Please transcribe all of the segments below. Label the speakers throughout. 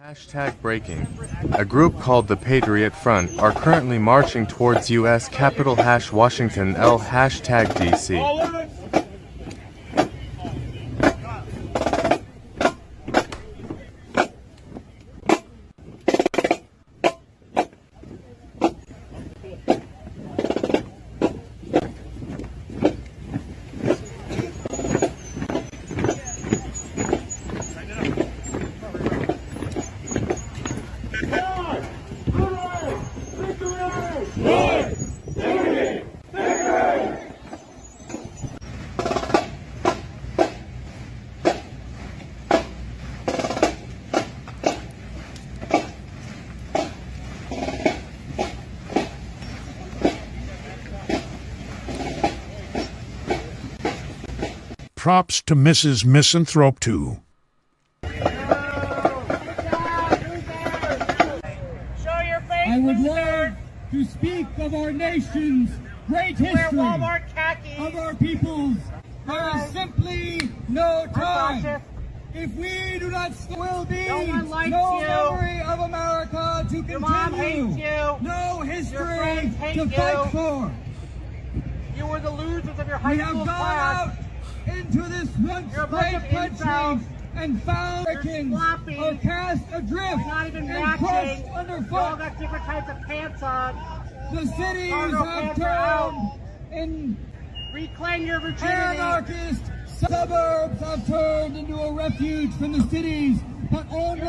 Speaker 1: Hashtag breaking. A group called the Patriot Front are currently marching towards U.S. Capitol Washington hashtag DC.
Speaker 2: Props to Mrs. Misanthrope, too.
Speaker 3: I would love to speak of our nation's great history, of our peoples. There is simply no time. If we do not, will be no memory of America to continue. No history to fight for.
Speaker 4: You were the losers of your high school class.
Speaker 3: Into this once great country and found Americans are cast adrift and crushed underfoot.
Speaker 4: You all got different types of pants on.
Speaker 3: The cities have turned in
Speaker 4: reclaim your virginity.
Speaker 3: Anarchist suburbs have turned into a refuge from the cities, but only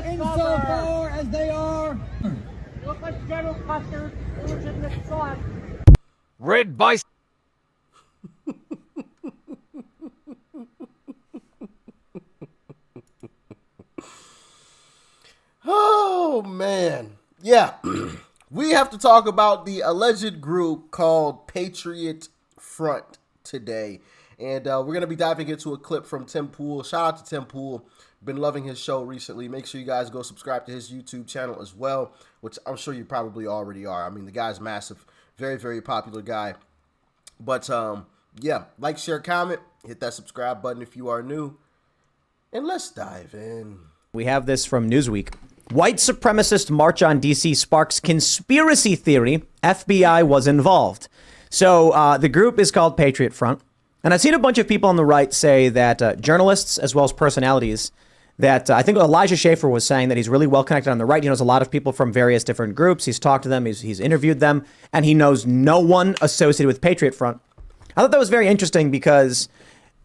Speaker 3: insofar as they are.
Speaker 4: You look like General Custer's illegitimate son.
Speaker 5: Red by.
Speaker 6: Oh, man. Yeah. We have to talk about the alleged group called Patriot Front today. And we're going to be diving into a clip from Tim Pool. Shout out to Tim Pool. Been loving his show recently. Make sure you guys go subscribe to his YouTube channel as well, which I'm sure you probably already are. I mean, the guy's massive. Very, very popular guy. But, yeah, like, share, comment. Hit that subscribe button if you are new. And let's dive in.
Speaker 7: We have this from Newsweek. White supremacist march on D.C. sparks conspiracy theory. FBI was involved. So the group is called Patriot Front. And I've seen a bunch of people on the right say that journalists as well as personalities that I think Elijah Schaefer was saying that he's really well connected on the right. He knows a lot of people from various different groups. He's talked to them. He's interviewed them. And he knows no one associated with Patriot Front. I thought that was very interesting because,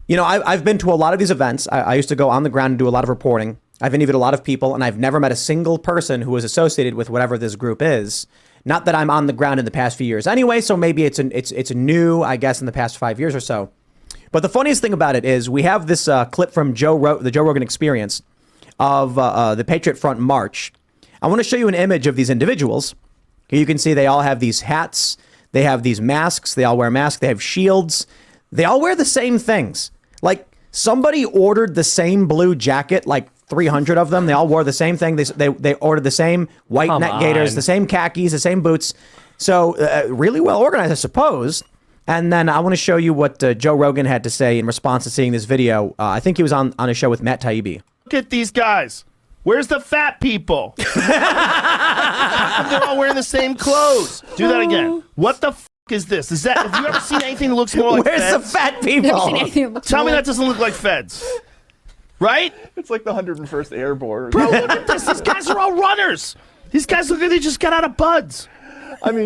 Speaker 7: you know, I've been to a lot of these events. I used to go on the ground and do a lot of reporting. I've interviewed a lot of people, and I've never met a single person who is associated with whatever this group is. Not that I'm on the ground in the past few years anyway, so maybe it's new, I guess, in the past 5 years or so. But the funniest thing about it is we have this clip from the Joe Rogan Experience of the Patriot Front March. I want to show you an image of these individuals. Here you can see they all have these hats. They have these masks. They all wear masks. They have shields. They all wear the same things. Like somebody ordered the same blue jacket, like 300 of them. They all wore the same thing. They ordered the same white net gaiters, the same khakis, the same boots. So really well organized, I suppose. And then I want to show you what Joe Rogan had to say in response to seeing this video. I think he was on a show with Matt Taibbi.
Speaker 8: Look at these guys. Where's the fat people? How come they're all wearing the same clothes? Do that again. What the f*** is this? Is that? Have you ever seen anything that looks more like
Speaker 7: Where's
Speaker 8: feds?
Speaker 7: the fat people?
Speaker 8: Tell me that doesn't look like feds. Right?
Speaker 9: It's like the 101st Airborne.
Speaker 8: Bro, look at this. These guys are all runners. These guys look like they just got out of buds.
Speaker 9: I mean,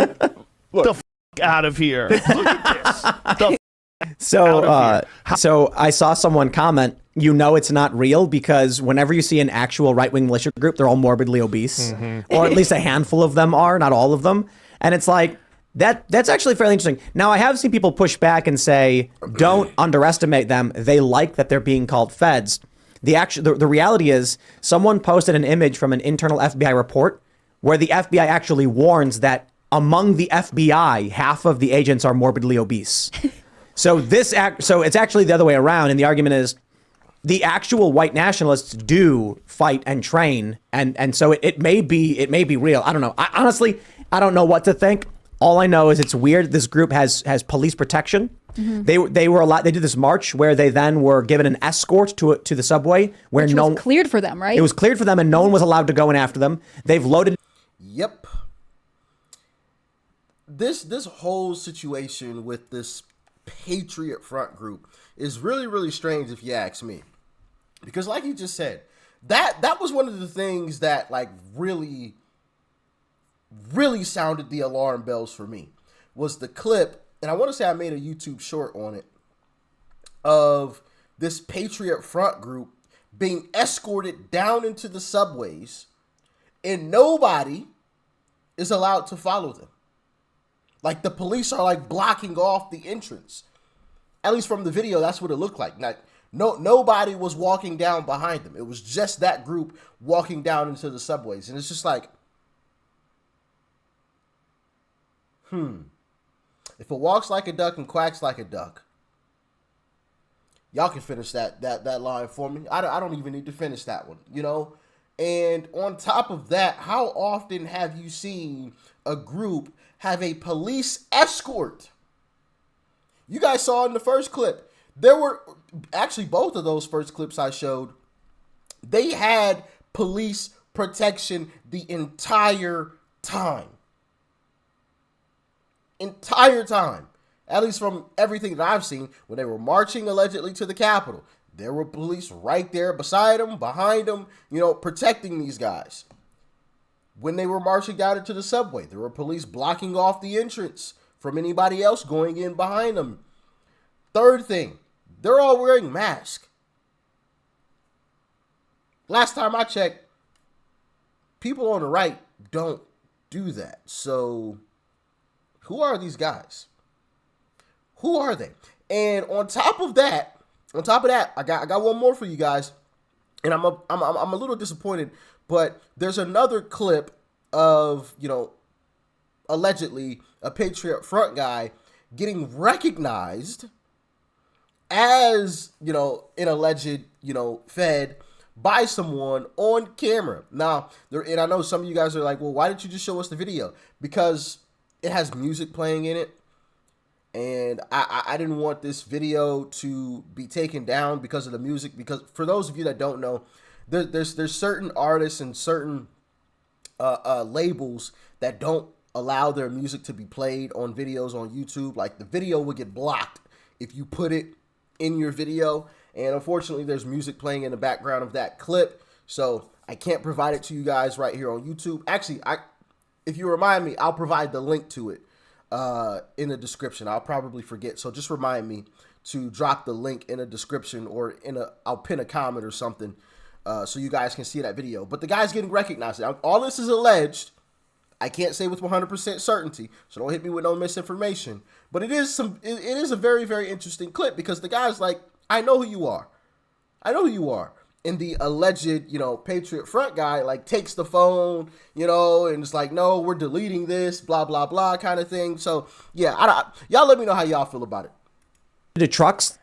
Speaker 9: look.
Speaker 8: The f*** out of here. Look at this. The f***
Speaker 7: So I saw someone comment, you know it's not real because whenever you see an actual right-wing militia group, they're all morbidly obese. Or at least a handful of them are, not all of them. And it's like, that's actually fairly interesting. Now, I have seen people push back and say, don't underestimate them. They like that they're being called feds. The reality is someone posted an image from an internal FBI report where the FBI actually warns that among the FBI, half of the agents are morbidly obese. So it's actually the other way around. And the argument is the actual white nationalists do fight and train. And so it may be real. I don't know. I don't know what to think. All I know is it's weird. This group has police protection. They were allowed. They did this march where they then were given an escort to the subway where
Speaker 5: Which was cleared for them, right?
Speaker 7: It was cleared for them, and no one was allowed to go in after them. They've loaded.
Speaker 6: Yep. This whole situation with this Patriot Front group is really, really strange if you ask me. Because like you just said, that was one of the things that like really sounded the alarm bells for me was the clip, and I want to say I made a YouTube short on it, of this Patriot Front group being escorted down into the subways and nobody is allowed to follow them. Like the police are like blocking off the entrance. At least from the video, that's what it looked like. Nobody was walking down behind them. It was just that group walking down into the subways. And it's just like, if it walks like a duck and quacks like a duck, y'all can finish that line for me. I don't even need to finish that one, you know? And on top of that, how often have you seen a group have a police escort? You guys saw in the first clip, there were actually both of those first clips I showed, they had police protection the entire time. At least from everything that I've seen, when they were marching allegedly to the Capitol, there were police right there beside them, behind them, you know, protecting these guys. When they were marching down into the subway, there were police blocking off the entrance from anybody else going in behind them. Third thing, they're all wearing masks. Last time I checked, people on the right don't do that. So, who are these guys? Who are they? And on top of that, I got one more for you guys, and I'm a little disappointed, but there's another clip of, you know, allegedly a Patriot Front guy getting recognized as, you know, an alleged, you know, Fed by someone on camera. Now, and I know some of you guys are like, well, why didn't you just show us the video? Because it has music playing in it. And I didn't want this video to be taken down because of the music. Because for those of you that don't know, there's certain artists and certain labels that don't allow their music to be played on videos on YouTube. Like the video will get blocked if you put it in your video. And unfortunately, there's music playing in the background of that clip. So I can't provide it to you guys right here on YouTube. Actually, if you remind me, I'll provide the link to it in the description. I'll probably forget, so just remind me to drop the link in a description, or I'll pin a comment or something so you guys can see that video. But the guy's getting recognized. All this is alleged. I can't say with 100% certainty, so don't hit me with no misinformation. But it is a very, very interesting clip, because the guy's like, I know who you are. I know who you are. And the alleged, you know, Patriot Front guy, like, takes the phone, you know, and it's like, no, we're deleting this, blah, blah, blah, kind of thing. So, yeah, y'all let me know how y'all feel about it.
Speaker 7: The trucks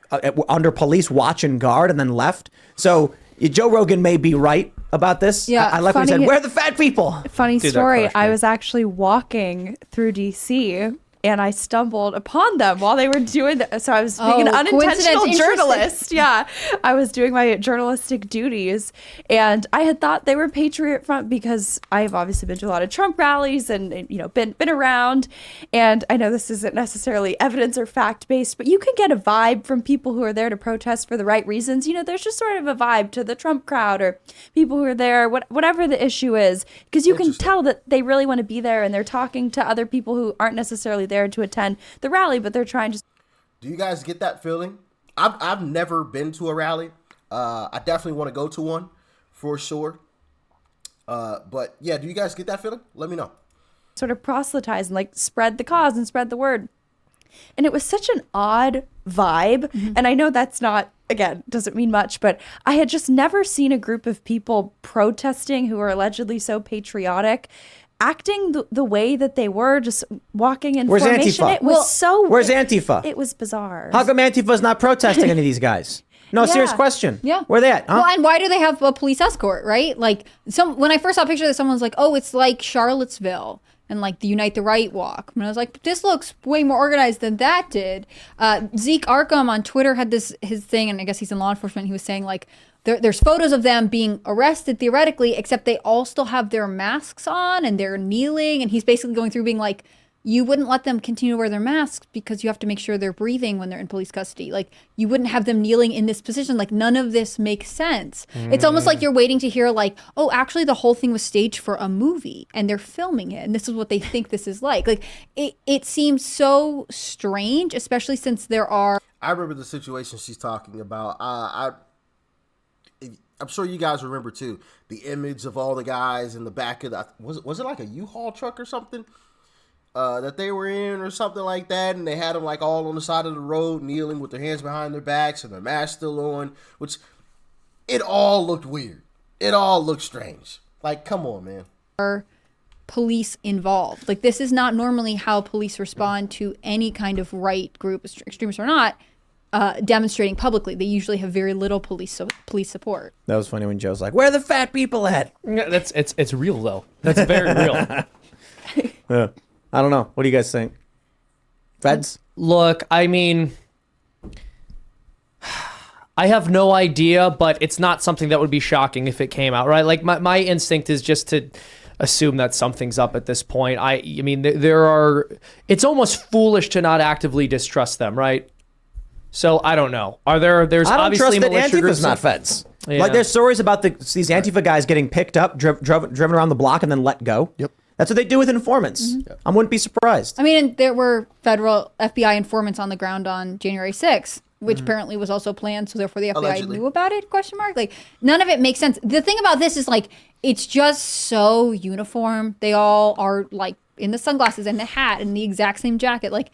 Speaker 7: under police watch and guard and then left. So Joe Rogan may be right about this.
Speaker 5: Yeah,
Speaker 7: I like what he said. Where are the fat people?
Speaker 10: Funny story. I was actually walking through DC and I stumbled upon them while they were doing that. So I was being an unintentional journalist. Yeah, I was doing my journalistic duties, and I had thought they were Patriot Front because I've obviously been to a lot of Trump rallies and you know been around. And I know this isn't necessarily evidence or fact based, but you can get a vibe from people who are there to protest for the right reasons. You know, there's just sort of a vibe to the Trump crowd or people who are there, whatever the issue is, because you can tell that they really want to be there and they're talking to other people who aren't necessarily there to attend the rally, but they're trying to.
Speaker 6: Do you guys get that feeling? I've never been to a rally. I definitely want to go to one for sure. But yeah, do you guys get that feeling? Let me know.
Speaker 10: Sort of proselytize and like spread the cause and spread the word. And it was such an odd vibe. Mm-hmm. And I know that's not, again, doesn't mean much, but I had just never seen a group of people protesting who are allegedly so patriotic acting the way that they were, just walking in
Speaker 7: Where's
Speaker 10: formation.
Speaker 7: Antifa?
Speaker 10: It was
Speaker 7: Where's Antifa?
Speaker 10: It was bizarre.
Speaker 7: How come Antifa's not protesting any of these guys? No, serious question.
Speaker 5: Yeah.
Speaker 7: Where they at? Huh?
Speaker 5: Well, and why do they have a police escort, right? Like, when I first saw a picture that someone's like, oh, it's like Charlottesville. and like the Unite the Right walk. And I was like, this looks way more organized than that did. Zeke Arkham on Twitter had his thing, and I guess he's in law enforcement. He was saying like, there's photos of them being arrested theoretically, except they all still have their masks on and they're kneeling. And he's basically going through being like, you wouldn't let them continue to wear their masks because you have to make sure they're breathing when they're in police custody. Like, you wouldn't have them kneeling in this position. Like, none of this makes sense. It's almost like you're waiting to hear like, oh, actually the whole thing was staged for a movie and they're filming it and this is what they think this is like. Like, it seems so strange, especially since there are...
Speaker 6: I remember the situation she's talking about. I'm sure you guys remember too, the image of all the guys in the back of the... Was it like a U-Haul truck or something? That they were in or something like that, and they had them like all on the side of the road kneeling with their hands behind their backs and their masks still on, which it all looked weird. It all looked strange. Like, come on, man.
Speaker 5: Are police involved. Like, this is not normally how police respond to any kind of right group, extremists or not, demonstrating publicly. They usually have very little police support.
Speaker 7: That was funny when Joe's like, where are the fat people at?
Speaker 11: It's real though. That's very real.
Speaker 7: Yeah. I don't know. What do you guys think? Feds?
Speaker 11: Look, I mean, I have no idea, but it's not something that would be shocking if it came out, right? Like, my instinct is just to assume that something's up at this point. I mean, it's almost foolish to not actively distrust them, right? So I don't know. There's
Speaker 7: I don't
Speaker 11: obviously
Speaker 7: trust that
Speaker 11: militia
Speaker 7: Antifa's
Speaker 11: groups
Speaker 7: not feds.
Speaker 11: Yeah.
Speaker 7: Like, there's stories about these Antifa guys getting picked up, driven around the block, and then let go.
Speaker 9: Yep.
Speaker 7: That's what they do with informants. I wouldn't be surprised.
Speaker 5: I mean, there were federal FBI informants on the ground on January 6th, which apparently was also planned, so therefore the FBI
Speaker 6: Allegedly.
Speaker 5: knew about it, question mark? Like, none of it makes sense. The thing about this is, like, it's just so uniform. They all are, like, in the sunglasses and the hat and the exact same jacket. Like,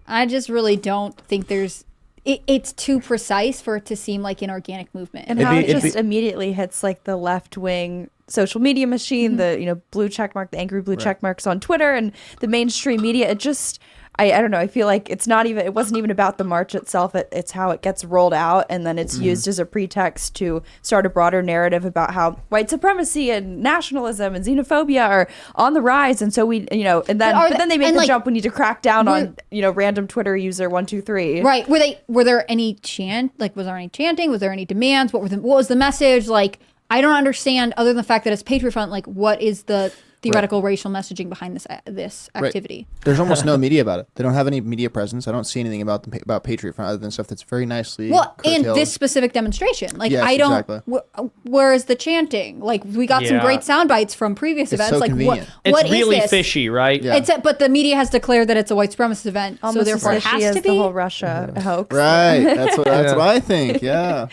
Speaker 5: I just really don't think there's... It's too precise for it to seem like an organic movement.
Speaker 10: And how it just immediately hits like the left-wing social media machine, the blue check mark, the angry blue check marks on Twitter and the mainstream media. It just, I don't know, I feel like it wasn't even about the march itself. It's how it gets rolled out, and then it's used as a pretext to start a broader narrative about how white supremacy and nationalism and xenophobia are on the rise. And so we, but then they make the jump. We need to crack down on, random Twitter user 123.
Speaker 5: Right. Were there any was there any chanting? Was there any demands? What was the message? Like, I don't understand, other than the fact that it's Patriot Front, like, what is the theoretical racial messaging behind this activity?
Speaker 9: Right. There's almost no media about it. They don't have any media presence. I don't see anything about Patriot Front other than stuff that's very nicely
Speaker 5: and this specific demonstration. Like,
Speaker 9: yes,
Speaker 5: I don't...
Speaker 9: Exactly.
Speaker 5: Where is the chanting? Like, we got some great sound bites from previous events.
Speaker 9: So
Speaker 5: like,
Speaker 9: convenient.
Speaker 5: What
Speaker 11: it's really
Speaker 5: is this?
Speaker 11: fishy, right?
Speaker 9: Yeah.
Speaker 5: But the media has declared that it's a white supremacist event,
Speaker 10: Almost
Speaker 5: so therefore it
Speaker 10: as
Speaker 5: has
Speaker 10: fishy
Speaker 5: to
Speaker 10: as
Speaker 5: be.
Speaker 10: the whole Russia hoax.
Speaker 9: Right. That's what I think. Yeah.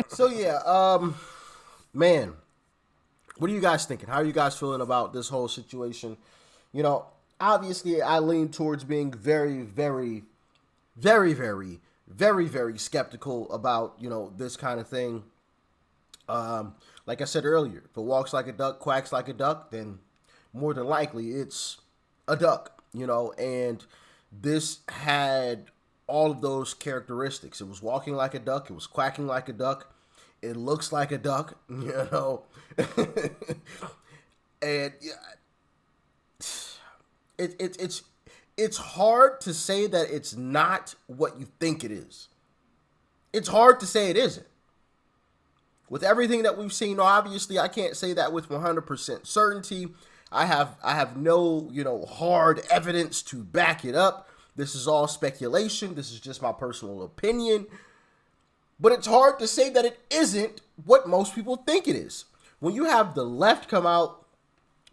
Speaker 6: So yeah, man, what are you guys thinking? How are you guys feeling about this whole situation? Obviously I lean towards being very, very, very, very, very, very skeptical about, this kind of thing. Like I said earlier, if it walks like a duck, quacks like a duck, then more than likely it's a duck, and this had all of those characteristics. It was walking like a duck. It was quacking like a duck. It looks like a duck, and it's hard to say that it's not what you think it is. It's hard to say it isn't. With everything that we've seen, obviously, I can't say that with 100% certainty. I have no, hard evidence to back it up. This is all speculation. This is just my personal opinion. But it's hard to say that it isn't what most people think it is. When you have the left come out,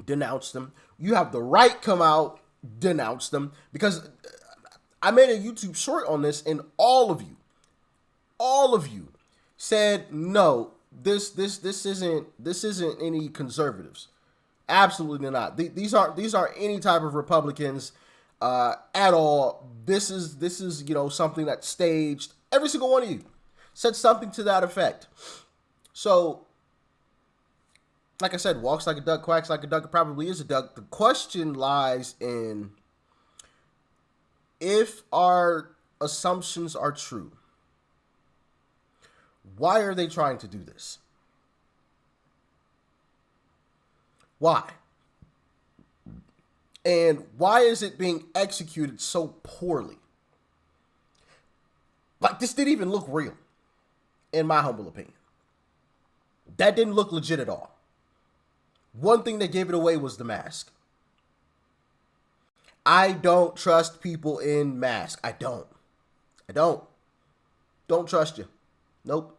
Speaker 6: denounce them. You have the right come out, denounce them. Because I made a YouTube short on this, and all of you said, no, this isn't any conservatives. Absolutely not. These aren't any type of Republicans at all. This is something that's staged. Every single one of you said something to that effect. So, like I said, walks like a duck, quacks like a duck. It probably is a duck. The question lies in, if our assumptions are true, why are they trying to do this? Why? And why is it being executed so poorly? Like, this didn't even look real, in my humble opinion. That didn't look legit at all. One thing that gave it away was the mask. I don't trust people in masks. I don't. Don't trust you. Nope.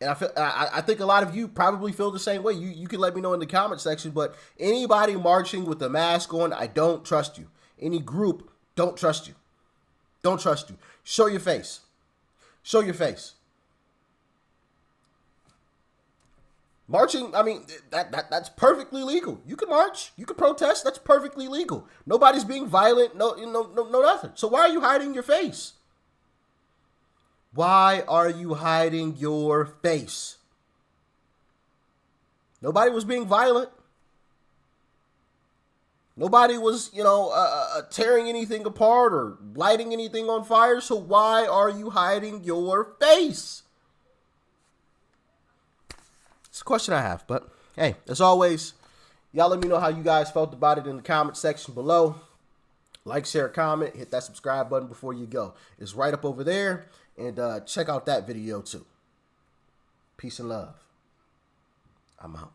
Speaker 6: And I think a lot of you probably feel the same way. You can let me know in the comment section, but anybody marching with a mask on, I don't trust you. Any group, don't trust you. Don't trust you. Show your face. Show your face. Marching, I mean, that's perfectly legal. You can march, you can protest, that's perfectly legal. Nobody's being violent, no nothing. So why are you hiding your face? Why are you hiding your face? Nobody was being violent. Nobody was, tearing anything apart or lighting anything on fire. So why are you hiding your face? It's a question I have, but hey, as always, y'all let me know how you guys felt about it in the comment section below. Like, share, comment, hit that subscribe button before you go. It's right up over there, and check out that video too. Peace and love. I'm out.